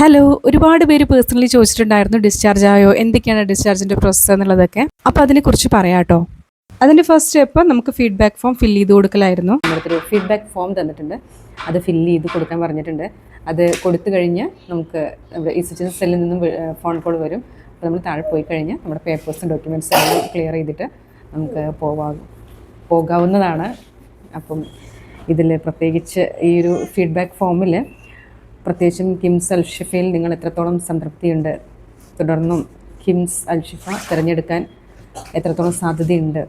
Hello, ഒരുപാട് പേര് personally ചോദിച്ചിട്ടുണ്ടായിരുന്നു ഡിസ്ചാർജ് ആയോ, എന്തൊക്കെയാണ് ഡിസ്ചാർജിൻ്റെ പ്രോസസ്സ് എന്നുള്ളതൊക്കെ. അപ്പോൾ അതിനെക്കുറിച്ച് പറയാം കേട്ടോ. അതിൻ്റെ ഫസ്റ്റ് സ്റ്റെപ്പ് നമുക്ക് ഫീഡ്ബാക്ക് ഫോം ഫില്ല് ചെയ്ത് കൊടുക്കലായിരുന്നു. നമ്മളൊരു ഫീഡ്ബാക്ക് ഫോം തന്നിട്ടുണ്ട്, അത് ഫില്ല് ചെയ്ത് കൊടുക്കാൻ പറഞ്ഞിട്ടുണ്ട്. അത് കൊടുത്തു കഴിഞ്ഞ് നമുക്ക് നമ്മുടെ ECHS സെല്ലിൽ നിന്നും ഫോൺ കോൾ വരും. അപ്പോൾ നമ്മൾ താഴെ പോയി കഴിഞ്ഞ് നമ്മുടെ പേപ്പേഴ്സും ഡോക്യുമെൻറ്റ്സും എല്ലാം ക്ലിയർ ചെയ്തിട്ട് നമുക്ക് പോകാവുന്നതാണ്. അപ്പം ഇതിൽ പ്രത്യേകിച്ച് ഈ ഒരു ഫീഡ്ബാക്ക് ഫോമിൽ പ്രത്യേകിച്ചും കിംസ് അൽഷിഫയിൽ നിങ്ങൾ എത്രത്തോളം സംതൃപ്തിയുണ്ട്, തുടർന്നും കിംസ് അൽഷിഫ തിരഞ്ഞെടുക്കാൻ എത്രത്തോളം സാധ്യതയുണ്ട്,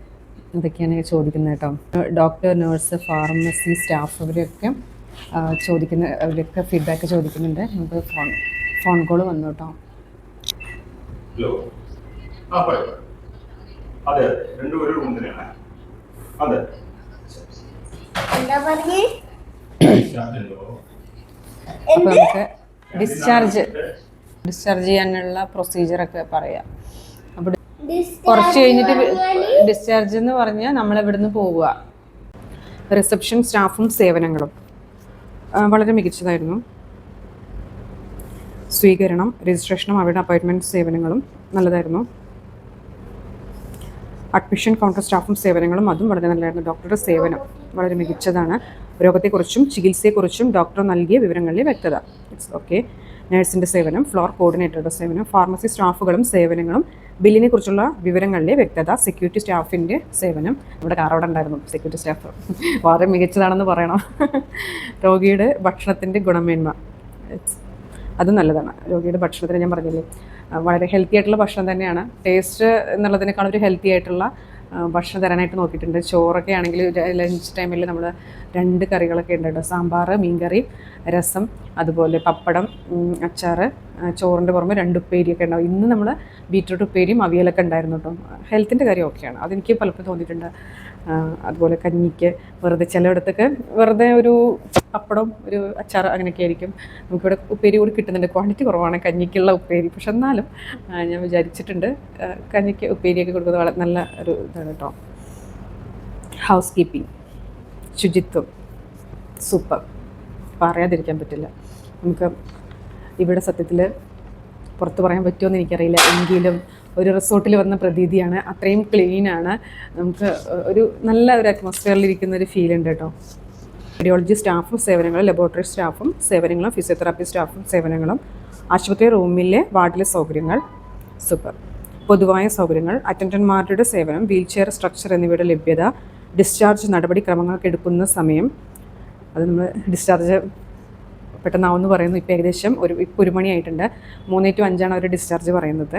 അതൊക്കെയാണ് ചോദിക്കുന്നത് കേട്ടോ. ഡോക്ടർ, നഴ്സ്, ഫാർമസി സ്റ്റാഫ് അവരൊക്കെ അവരൊക്കെ ഫീഡ്ബാക്ക് ചോദിക്കുന്നുണ്ട്. നമുക്ക് ഫോൺ കോൾ വന്നു കേട്ടോ. ഹലോ, അതെ രണ്ടുപേരും റൂം തന്നെയാണ്. അതെ അപ്പോൾ നമുക്ക് ഡിസ്ചാർജ് ചെയ്യാനുള്ള പ്രൊസീജിയറൊക്കെ പറയാം. അപ്പോൾ കുറച്ച് കഴിഞ്ഞിട്ട് ഡിസ്ചാർജ് എന്ന് പറഞ്ഞാൽ നമ്മളിവിടുന്ന് പോവുക. റിസപ്ഷൻ സ്റ്റാഫും സേവനങ്ങളും വളരെ മികച്ചതായിരുന്നു. സ്വീകരണം, രജിസ്ട്രേഷനും അവരുടെ അപ്പോയിൻറ്റ്മെൻറ്റ് സേവനങ്ങളും നല്ലതായിരുന്നു. അഡ്മിഷൻ കൗണ്ടർ സ്റ്റാഫും സേവനങ്ങളും അതും വളരെ നല്ലതായിരുന്നു. ഡോക്ടറുടെ സേവനം വളരെ മികച്ചതാണ്. രോഗത്തെക്കുറിച്ചും ചികിത്സയെക്കുറിച്ചും ഡോക്ടർ നൽകിയ വിവരങ്ങളിൽ വ്യക്തത. It's okay. നഴ്സിൻ്റെ സേവനം, ഫ്ലോർ കോർഡിനേറ്ററുടെ സേവനം, ഫാർമസി സ്റ്റാഫുകളും സേവനങ്ങളും, ബില്ലിനെ കുറിച്ചുള്ള വിവരങ്ങളിലെ വ്യക്തത, സെക്യൂരിറ്റി സ്റ്റാഫിൻ്റെ സേവനം. നമ്മുടെ കാറോടെ ഉണ്ടായിരുന്നു സെക്യൂരിറ്റി സ്റ്റാഫ്, വളരെ മികച്ചതാണെന്ന് പറയണം. രോഗിയുടെ ഭക്ഷണത്തിൻ്റെ ഗുണമേന്മ, അത് നല്ലതാണ്. രോഗിയുടെ ഭക്ഷണത്തിന് ഞാൻ പറഞ്ഞില്ലേ, വളരെ ഹെൽത്തി ആയിട്ടുള്ള ഭക്ഷണം തന്നെയാണ്. ടേസ്റ്റ് എന്നുള്ളതിനേക്കാൾ ഒരു ഹെൽത്തി ആയിട്ടുള്ള ഭക്ഷണം തരാനായിട്ട് നോക്കിയിട്ടുണ്ട്. ചോറൊക്കെ ആണെങ്കിൽ ലഞ്ച് ടൈമിൽ നമ്മൾ 2 കറികളൊക്കെ ഉണ്ട് കേട്ടോ. സാമ്പാർ, മീൻകറി, രസം, അതുപോലെ പപ്പടം, അച്ചാർ, ചോറിൻ്റെ പുറമെ 2 ഉപ്പേരിയൊക്കെ ഉണ്ടാവും. ഇന്ന് നമ്മൾ ബീറ്റ്റൂട്ട് ഉപ്പേരിയും അവിയലൊക്കെ ഉണ്ടായിരുന്നു കേട്ടോ. ഹെൽത്തിൻ്റെ കാര്യം ഓക്കെയാണ്, അതെനിക്ക് പലപ്പോഴും തോന്നിയിട്ടുണ്ട്. അതുപോലെ കഞ്ഞിക്ക് ചിലയിടത്തൊക്കെ വെറുതെ ഒരു പപ്പടം, ഒരു അച്ചാർ അങ്ങനെയൊക്കെ ആയിരിക്കും. നമുക്കിവിടെ ഉപ്പേരി കൂടി കിട്ടുന്നുണ്ട്. ക്വാണ്ടിറ്റി കുറവാണ് കഞ്ഞിക്കുള്ള ഉപ്പേരി, പക്ഷെ എന്നാലും ഞാൻ വിചാരിച്ചിട്ടുണ്ട് കഞ്ഞിക്ക് ഉപ്പേരിയൊക്കെ കൊടുക്കുന്നത് വളരെ നല്ല ഒരു ഇതാണ് കേട്ടോ. ഹൗസ് കീപ്പിംഗ്, ശുചിത്വം സൂപ്പർ, പറയാതിരിക്കാൻ പറ്റില്ല. നമുക്ക് ഇവിടെ സത്യത്തിൽ പുറത്ത് പറയാൻ പറ്റുമോ എനിക്കറിയില്ല, എങ്കിലും ഒരു റിസോർട്ടിൽ വന്ന പ്രതീതിയാണ്. അത്രയും ക്ലീനാണ്. നമുക്ക് ഒരു നല്ല ഒരു അറ്റ്മോസ്ഫിയറിലിരിക്കുന്ന ഒരു ഫീൽ ഉണ്ട് കേട്ടോ. റേഡിയോളജി സ്റ്റാഫും സേവനങ്ങളും, ലബോറട്ടറി സ്റ്റാഫും സേവനങ്ങളും, ഫിസിയോതെറാപ്പി സ്റ്റാഫും സേവനങ്ങളും, ആശുപത്രി റൂമിലെ വാർഡിലെ സൗകര്യങ്ങൾ സൂപ്പർ. പൊതുവായ സൗകര്യങ്ങൾ, അറ്റൻഡന്റുമാരുടെ സേവനം, വീൽചെയർ സ്ട്രക്ചർ എന്നിവയുടെ ലഭ്യത, ഡിസ്ചാർജ് നടപടിക്രമങ്ങൾക്ക് എടുക്കുന്ന സമയം. അത് നമ്മൾ ഡിസ്ചാർജ് പെട്ടെന്നാവുമെന്ന് പറയുന്നു. ഇപ്പോൾ ഏകദേശം ഇപ്പോൾ 1 മണിയായിട്ടുണ്ട്. 3 to 5 അവർ ഡിസ്ചാർജ് പറയുന്നത്.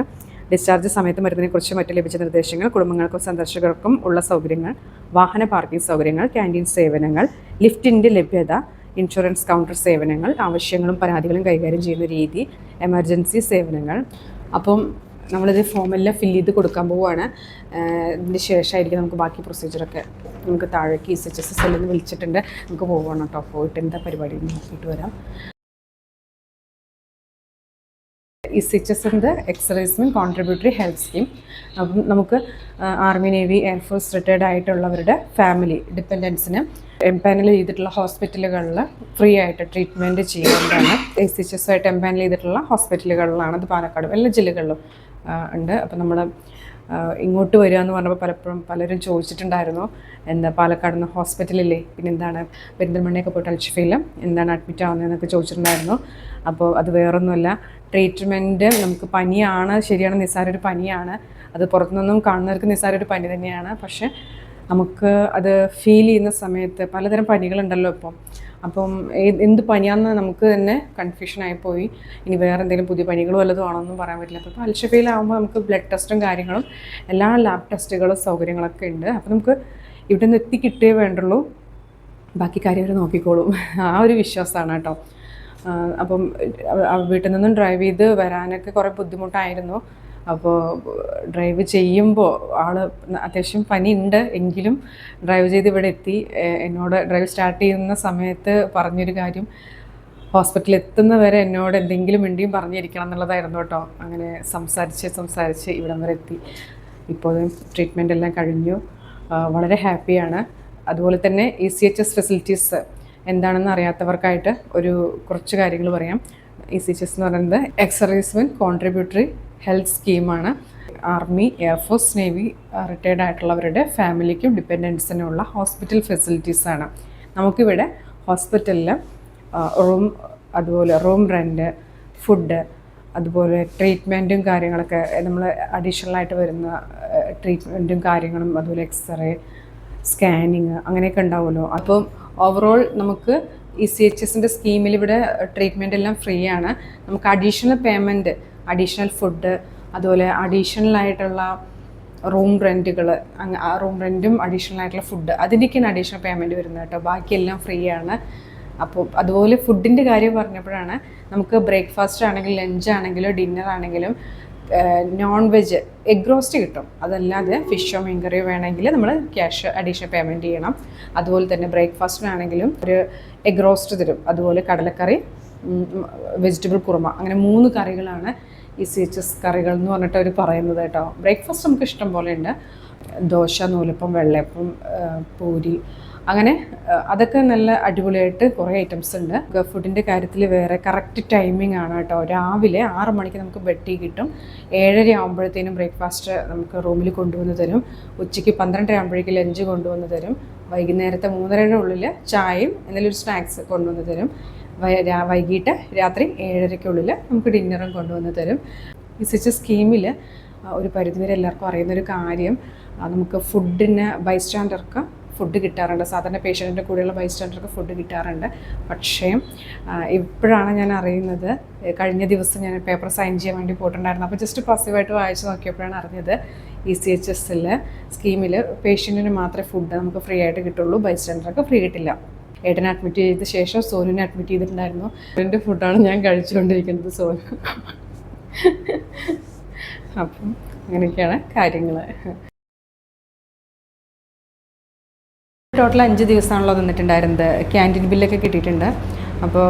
ഡിസ്ചാർജ് സമയത്ത് മരുന്നിനെക്കുറിച്ച് മറ്റ് ലഭിച്ച നിർദ്ദേശങ്ങൾ, കുടുംബങ്ങൾക്കും സന്ദർശകർക്കും ഉള്ള സൗകര്യങ്ങൾ, വാഹന പാർക്കിംഗ് സൗകര്യങ്ങൾ, ക്യാൻറ്റീൻ സേവനങ്ങൾ, ലിഫ്റ്റിൻ്റെ ലഭ്യത, ഇൻഷുറൻസ് കൗണ്ടർ സേവനങ്ങൾ, ആവശ്യങ്ങളും പരാതികളും കൈകാര്യം ചെയ്യുന്ന രീതി, എമർജൻസി സേവനങ്ങൾ. അപ്പം നമ്മളിത് ഫോമെല്ലാം ഫില്ല് ചെയ്ത് കൊടുക്കാൻ പോവുകയാണ്. ഇതിന് ശേഷമായിരിക്കും നമുക്ക് ബാക്കി പ്രൊസീജിയറൊക്കെ. നമുക്ക് താഴേക്ക് ECHS സെല്ലിൽ നിന്ന് വിളിച്ചിട്ടുണ്ട്, നമുക്ക് പോകണം കേട്ടോ. പോയിട്ട് എന്താ പരിപാടി നോക്കിയിട്ട് വരാം. ECHSൻ്റെ എക്സർവീസ്മെൻറ്റ് കോൺട്രിബ്യൂട്ടറി ഹെൽത്ത് സ്കീം. അപ്പം നമുക്ക് ആർമി, നേവി, എയർഫോഴ്സ് റിട്ടയർഡ് ആയിട്ടുള്ളവരുടെ ഫാമിലി ഡിപ്പെൻഡൻസിന് എംപാനൽ ചെയ്തിട്ടുള്ള ഹോസ്പിറ്റലുകളിൽ ഫ്രീ ആയിട്ട് ട്രീറ്റ്മെൻറ്റ് ചെയ്യുന്നതാണ്. ECHS ആയിട്ട് എംപാനൽ ചെയ്തിട്ടുള്ള ഹോസ്പിറ്റലുകളിലാണ്. അത് പാലക്കാടും എല്ലാ ജില്ലകളിലും ഉണ്ട്. അപ്പം നമ്മൾ ഇങ്ങോട്ട് വരിക എന്ന് പറഞ്ഞപ്പോൾ പലരും ചോദിച്ചിട്ടുണ്ടായിരുന്നു, എന്താ പാലക്കാട് നിന്ന് ഹോസ്പിറ്റലില്ലേ, പിന്നെ എന്താണ് പെരിന്തൽമണ്ണയൊക്കെ പോയിട്ട് അൽഷിഫയിൽ എന്താണ് അഡ്മിറ്റ് ആവുന്നതെന്നൊക്കെ ചോദിച്ചിട്ടുണ്ടായിരുന്നു. അപ്പോൾ അത് വേറൊന്നുമല്ല, ട്രീറ്റ്മെൻറ്റ് നമുക്ക് പനിയാണ്, ശരിയാണ്, നിസ്സാരൊരു പനിയാണ്. അത് പുറത്തുനിന്നും കാണുന്നവർക്ക് നിസ്സാരൊരു പനി തന്നെയാണ്. പക്ഷേ നമുക്ക് അത് ഫീൽ ചെയ്യുന്ന സമയത്ത് പലതരം പനികളുണ്ടല്ലോ ഇപ്പം. അപ്പം എന്ത് പനിയാണെന്ന് നമുക്ക് തന്നെ കൺഫ്യൂഷനായിപ്പോയി. ഇനി വേറെ എന്തെങ്കിലും പുതിയ പനികളും വല്ലതും ആണെന്നും പറയാൻ പറ്റില്ല. അപ്പോൾ അൽഷിഫയിലാകുമ്പോൾ നമുക്ക് ബ്ലഡ് ടെസ്റ്റും കാര്യങ്ങളും എല്ലാ ലാബ് ടെസ്റ്റുകളും സൗകര്യങ്ങളൊക്കെ ഉണ്ട്. അപ്പോൾ നമുക്ക് ഇവിടെ നിന്ന് എത്തിക്കിട്ടേ വേണ്ടുള്ളൂ, ബാക്കി കാര്യം അവർ നോക്കിക്കോളും. ആ ഒരു വിശ്വാസമാണ് കേട്ടോ. അപ്പം വീട്ടിൽ നിന്നും ഡ്രൈവ് ചെയ്ത് വരാനൊക്കെ കുറേ ബുദ്ധിമുട്ടായിരുന്നു. അപ്പോൾ ഡ്രൈവ് ചെയ്യുമ്പോൾ അത്യാവശ്യം പനി ഉണ്ട്, എങ്കിലും ഡ്രൈവ് ചെയ്ത് ഇവിടെ എത്തി. എന്നോട് ഡ്രൈവ് സ്റ്റാർട്ട് ചെയ്യുന്ന സമയത്ത് പറഞ്ഞൊരു കാര്യം, ഹോസ്പിറ്റലിൽ എത്തുന്നവരെ എന്നോട് എന്തെങ്കിലും മിണ്ടിയും പറഞ്ഞിരിക്കണം എന്നുള്ളതായിരുന്നു കേട്ടോ. അങ്ങനെ സംസാരിച്ച് ഇവിടം വരെ എത്തി. ഇപ്പോൾ ട്രീറ്റ്മെൻ്റ് എല്ലാം കഴിഞ്ഞു, വളരെ ഹാപ്പിയാണ്. അതുപോലെ തന്നെ ECHS ഫെസിലിറ്റീസ് എന്താണെന്ന് അറിയാത്തവർക്കായിട്ട് കുറച്ച് കാര്യങ്ങൾ പറയാം. ECHS എന്ന് പറയുന്നത് എക്സ്-സർവീസ്മെൻ കോൺട്രിബ്യൂട്ടറി ഹെൽത്ത് സ്കീമാണ്. ആർമി, എയർഫോഴ്സ്, നേവി റിട്ടയർഡ് ആയിട്ടുള്ളവരുടെ ഫാമിലിക്കും ഡിപ്പെൻഡൻസിനുള്ള ഹോസ്പിറ്റൽ ഫെസിലിറ്റീസാണ്. നമുക്കിവിടെ ഹോസ്പിറ്റലിൽ റൂം, അതുപോലെ റൂം റെൻറ്റ്, ഫുഡ്, അതുപോലെ ട്രീറ്റ്മെൻറ്റും കാര്യങ്ങളൊക്കെ നമ്മൾ അഡീഷണലായിട്ട് വരുന്ന ട്രീറ്റ്മെൻറ്റും കാര്യങ്ങളും, അതുപോലെ എക്സ്റേ, സ്കാനിങ് അങ്ങനെയൊക്കെ ഉണ്ടാവുമല്ലോ. അപ്പം ഓവറോൾ നമുക്ക് ECHSൻ്റെ സ്കീമിൽ ഇവിടെ ട്രീറ്റ്മെൻ്റ് എല്ലാം ഫ്രീ ആണ്. നമുക്ക് അഡീഷണൽ പേയ്മെൻറ്റ്, അഡീഷണൽ ഫുഡ്, അതുപോലെ അഡീഷണൽ ആയിട്ടുള്ള റൂം റെൻറ്റുകൾ, റൂം റെൻറ്റും അഡീഷണൽ ആയിട്ടുള്ള ഫുഡ്, അതിൻ്റെയൊക്കെയാണ് അഡീഷണൽ പേയ്മെൻറ്റ് വരുന്നത് കേട്ടോ. ബാക്കിയെല്ലാം ഫ്രീ ആണ്. അപ്പോൾ അതുപോലെ ഫുഡിൻ്റെ കാര്യം പറഞ്ഞപ്പോഴാണ്, നമുക്ക് ബ്രേക്ക്ഫാസ്റ്റ് ആണെങ്കിലും ലഞ്ച് ആണെങ്കിലും ഡിന്നർ ആണെങ്കിലും നോൺ വെജ് എഗ് റോസ്റ്റ് കിട്ടും. അതല്ലാതെ ഫിഷോ മീൻകറിയോ വേണമെങ്കിൽ നമ്മൾ ക്യാഷ് അഡീഷണൽ പേയ്മെൻറ്റ് ചെയ്യണം. അതുപോലെ തന്നെ ബ്രേക്ക്ഫാസ്റ്റിനാണെങ്കിലും ഒരു എഗ് റോസ്റ്റ് തരും. അതുപോലെ കടലക്കറി, വെജിറ്റബിൾ കുറുമ, അങ്ങനെ 3 കറികളാണ് ECHS കറികൾ എന്ന് പറഞ്ഞിട്ട് അവർ പറയുന്നത് കേട്ടോ. ബ്രേക്ക്ഫാസ്റ്റ് നമുക്ക് ഇഷ്ടം പോലെ ഉണ്ട്. ദോശ, നൂലപ്പം, വെള്ളയപ്പം, പൂരി, അങ്ങനെ അതൊക്കെ നല്ല അടിപൊളിയായിട്ട് കുറേ ഐറ്റംസ് ഉണ്ട്. ഫുഡിൻ്റെ കാര്യത്തിൽ വേറെ കറക്റ്റ് ടൈമിംഗ് ആണ് കേട്ടോ. രാവിലെ 6 മണിക്ക് നമുക്ക് ബെഡ് ടീ കിട്ടും. 7:30 ആകുമ്പോഴത്തേനും ബ്രേക്ക്ഫാസ്റ്റ് നമുക്ക് റൂമിൽ കൊണ്ടുവന്ന് തരും. ഉച്ചയ്ക്ക് 12:30 ആകുമ്പോഴേക്ക് ലഞ്ച് കൊണ്ടുവന്ന് തരും. വൈകുന്നേരത്തെ 3:30 ഉള്ളിൽ ചായയും എന്തെങ്കിലും ഒരു സ്നാക്സ് കൊണ്ടുവന്ന് തരും. വൈകിട്ട് രാത്രി 7:30 നമുക്ക് ഡിന്നറും കൊണ്ടുവന്ന് തരും. ECHS സ്കീമിൽ ഒരു പരിധിവരെ എല്ലാവർക്കും അറിയുന്നൊരു കാര്യം, നമുക്ക് ഫുഡിന് ബൈസ്റ്റാൻഡർക്ക് ഫുഡ് കിട്ടാറുണ്ട്. സാധാരണ പേഷ്യൻറ്റിൻ്റെ കൂടെയുള്ള ബൈസ്റ്റാൻഡർക്ക് ഫുഡ് കിട്ടാറുണ്ട്. പക്ഷേ ഇപ്പോഴാണ് ഞാൻ അറിയുന്നത്, കഴിഞ്ഞ ദിവസം ഞാൻ പേപ്പർ സൈൻ ചെയ്യാൻ വേണ്ടി പോയിട്ടുണ്ടായിരുന്നു. അപ്പോൾ ജസ്റ്റ് പാസീവായിട്ട് വായിച്ച് നോക്കിയപ്പോഴാണ് അറിഞ്ഞത് ECHSൽ സ്കീമിൽ പേഷ്യൻറ്റിന് മാത്രമേ ഫുഡ് നമുക്ക് ഫ്രീ ആയിട്ട് കിട്ടുള്ളൂ, ബൈസ്റ്റാൻഡർക്ക് ഫ്രീ കിട്ടില്ല. ഏട്ടനെ അഡ്മിറ്റ് ചെയ്ത ശേഷം സോനുവിനെ അഡ്മിറ്റ് ചെയ്തിട്ടുണ്ടായിരുന്നു. എൻ്റെ ഫുഡാണ് ഞാൻ കഴിച്ചുകൊണ്ടിരിക്കുന്നത്, സോനു. അപ്പം അങ്ങനെയൊക്കെയാണ് കാര്യങ്ങൾ. ടോട്ടൽ 5 ദിവസമാണല്ലോ നിന്നിട്ടുണ്ടായിരുന്നത്. ക്യാൻറ്റീൻ ബില്ലൊക്കെ കിട്ടിയിട്ടുണ്ട്. അപ്പോൾ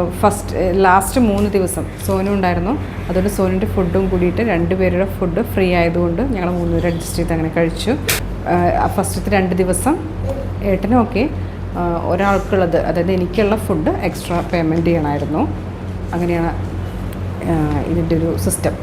ലാസ്റ്റ് 3 ദിവസം സോനു ഉണ്ടായിരുന്നു. അതുകൊണ്ട് സോനുവിൻ്റെ ഫുഡും കൂടിയിട്ട് 2 പേരുടെ ഫുഡ് ഫ്രീ ആയതുകൊണ്ട് ഞങ്ങൾ 3 പേര് അഡ്ജസ്റ്റ് ചെയ്ത് അങ്ങനെ കഴിച്ചു. ഫസ്റ്റത്തെ 2 ദിവസം ഏട്ടനും ഒക്കെ ഒരാൾക്കുള്ളത്, അതായത് എനിക്കുള്ള ഫുഡ് എക്സ്ട്രാ പേയ്മെൻറ്റ് ചെയ്യണമായിരുന്നു. അങ്ങനെയാണ് ഇതിൻ്റെ ഒരു സിസ്റ്റം.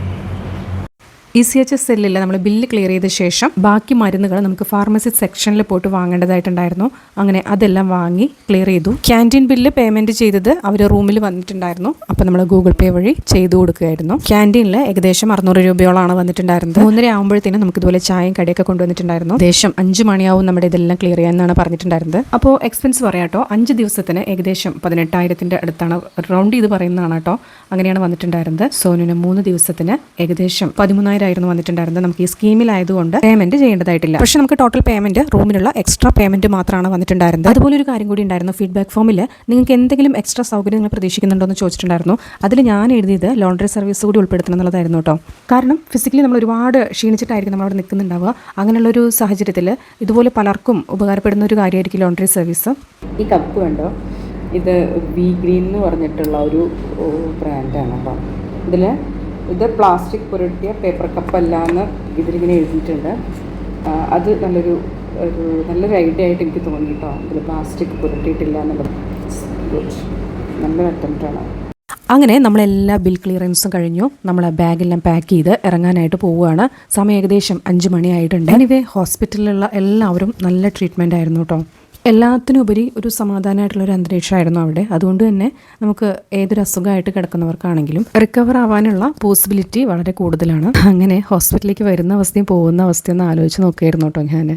ECHS സെല്ലിൽ നമ്മൾ ബില്ല് ക്ലിയർ ചെയ്ത ശേഷം ബാക്കി മരുന്നുകൾ നമുക്ക് ഫാർമസി സെക്ഷനിൽ പോയിട്ട് വാങ്ങേണ്ടതായിട്ടുണ്ടായിരുന്നു. അങ്ങനെ അതെല്ലാം വാങ്ങി ക്ലിയർ ചെയ്തു. ക്യാൻറ്റീൻ ബില്ല് പേയ്മെൻറ്റ് ചെയ്തത് അവർ റൂമിൽ വന്നിട്ടുണ്ടായിരുന്നു. അപ്പോൾ നമ്മൾ ഗൂഗിൾ പേ വഴി ചെയ്തു കൊടുക്കുകയായിരുന്നു. ക്യാൻറ്റീനിൽ ഏകദേശം 600 രൂപയോളാണ് വന്നിട്ടുണ്ടായിരുന്നത്. 3:30 ആകുമ്പോഴത്തേനും നമുക്ക് ഇതുപോലെ ചായയും കടിയൊക്കെ കൊണ്ടുവന്നിട്ടുണ്ടായിരുന്നു. ഏകദേശം 5 മണിയാവും നമ്മുടെ ഇതെല്ലാം ക്ലിയർ ചെയ്യാമെന്നാണ് പറഞ്ഞിട്ടുണ്ടായിരുന്നത്. അപ്പോൾ എക്സ്പെൻസ് പറയാം കേട്ടോ. 5 ദിവസത്തിന് ഏകദേശം 18,000 അടുത്താണ്, റൗണ്ട് ചെയ്ത് പറയുന്നതാണ് കേട്ടോ. അങ്ങനെയാണ് വന്നിട്ടുണ്ടായിരുന്നത്. സോനുവിന് 3 ദിവസത്തിന് ഏകദേശം 13,000 ആയിരുന്നു വന്നിട്ടുണ്ടായിരുന്നത്. നമുക്ക് ഈ സ്കീമിലായതുകൊണ്ട് പേയ്മെന്റ് ചെയ്യേണ്ടതായിട്ടില്ല. പക്ഷെ നമുക്ക് ടോട്ടൽ പേയ്മെന്റ് റൂമിലുള്ള എക്സ്ട്രാ പേയ്മെന്റ് മാത്രമാണ് വന്നിട്ടുണ്ടായിരുന്നത്. അതുപോലെ ഒരു കാര്യം കൂടി ഉണ്ടായിരുന്നു. ഫീഡ്ബാക്ക് ഫോമിൽ നിങ്ങൾക്ക് എന്തെങ്കിലും എക്സ്ട്രാ സൗകര്യം നിങ്ങൾ പ്രതീക്ഷിക്കുന്നുണ്ടോ എന്ന് ചോദിച്ചിട്ടുണ്ടായിരുന്നു. അതിൽ ഞാൻ എഴുതിയത് ലോണ്ടറി സർവീസ് കൂടി ഉൾപ്പെടുത്തണം എന്നുള്ളതായിരുന്നു കേട്ടോ. കാരണം ഫിസിക്കലി നമ്മൾ ഒരുപാട് ക്ഷീണിച്ചിട്ടായിരിക്കും നമ്മളവിടെ നിൽക്കുന്നുണ്ടാവുക. അങ്ങനെയുള്ളൊരു സാഹചര്യത്തിൽ ഇതുപോലെ പലർക്കും ഉപകാരപ്പെടുന്ന ഒരു കാര്യമായിരിക്കും ലോണ്ടറി സർവീസ്. ഈ കപ്പ് കണ്ടോ, ഇത് വി ഗ്രീൻ എന്ന് പറഞ്ഞിട്ടുള്ള ഒരു ബ്രാൻഡാണ് കേട്ടോ. ഇത് പ്ലാസ്റ്റിക് പുരട്ടിയ പേപ്പർ കപ്പല്ല എന്ന് ഇതിലിങ്ങനെ എഴുതിയിട്ടുണ്ട്. അത് നല്ലൊരു ഐഡിയ ആയിട്ട് എനിക്ക് തോന്നി കേട്ടോ. ഇതിൽ പ്ലാസ്റ്റിക് പുരട്ടിയിട്ടില്ല എന്നുള്ളത് നല്ലൊരു അറ്റംപ്റ്റാണ്. അങ്ങനെ നമ്മളെല്ലാ ബിൽ ക്ലിയറൻസും കഴിഞ്ഞു. നമ്മൾ ബാഗെല്ലാം പാക്ക് ചെയ്ത് ഇറങ്ങാനായിട്ട് പോവുകയാണ്. സമയം ഏകദേശം 5 മണിയായിട്ടുണ്ട്. എനിവേ ഹോസ്പിറ്റലിലുള്ള എല്ലാവരും നല്ല ട്രീറ്റ്മെൻ്റ് ആയിരുന്നു കേട്ടോ. എല്ലാത്തിനുപരി ഒരു സമാധാനമായിട്ടുള്ളൊരു അന്തരീക്ഷമായിരുന്നു അവിടെ. അതുകൊണ്ട് തന്നെ നമുക്ക് ഏതൊരു അസുഖമായിട്ട് കിടക്കുന്നവർക്കാണെങ്കിലും റിക്കവർ ആവാനുള്ള പോസിബിലിറ്റി വളരെ കൂടുതലാണ്. അങ്ങനെ ഹോസ്പിറ്റലിലേക്ക് വരുന്ന അവസ്ഥയും പോകുന്ന അവസ്ഥയും ഒന്ന് ആലോചിച്ച് നോക്കിയായിരുന്നു കേട്ടോ ഞാൻ.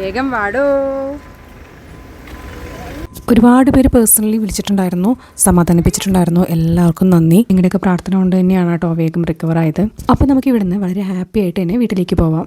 വേഗം വാടോ. ഒരുപാട് പേര് പേഴ്സണലി വിളിച്ചിട്ടുണ്ടായിരുന്നു, സമാധാനിപ്പിച്ചിട്ടുണ്ടായിരുന്നു. എല്ലാവർക്കും നന്ദി. നിങ്ങളുടെയൊക്കെ പ്രാർത്ഥന കൊണ്ട് തന്നെയാണ് കേട്ടോ വേഗം റിക്കവർ ആയത്. അപ്പോൾ നമുക്ക് ഇവിടുന്ന് വളരെ ഹാപ്പി ആയിട്ട് തന്നെ വീട്ടിലേക്ക് പോവാം.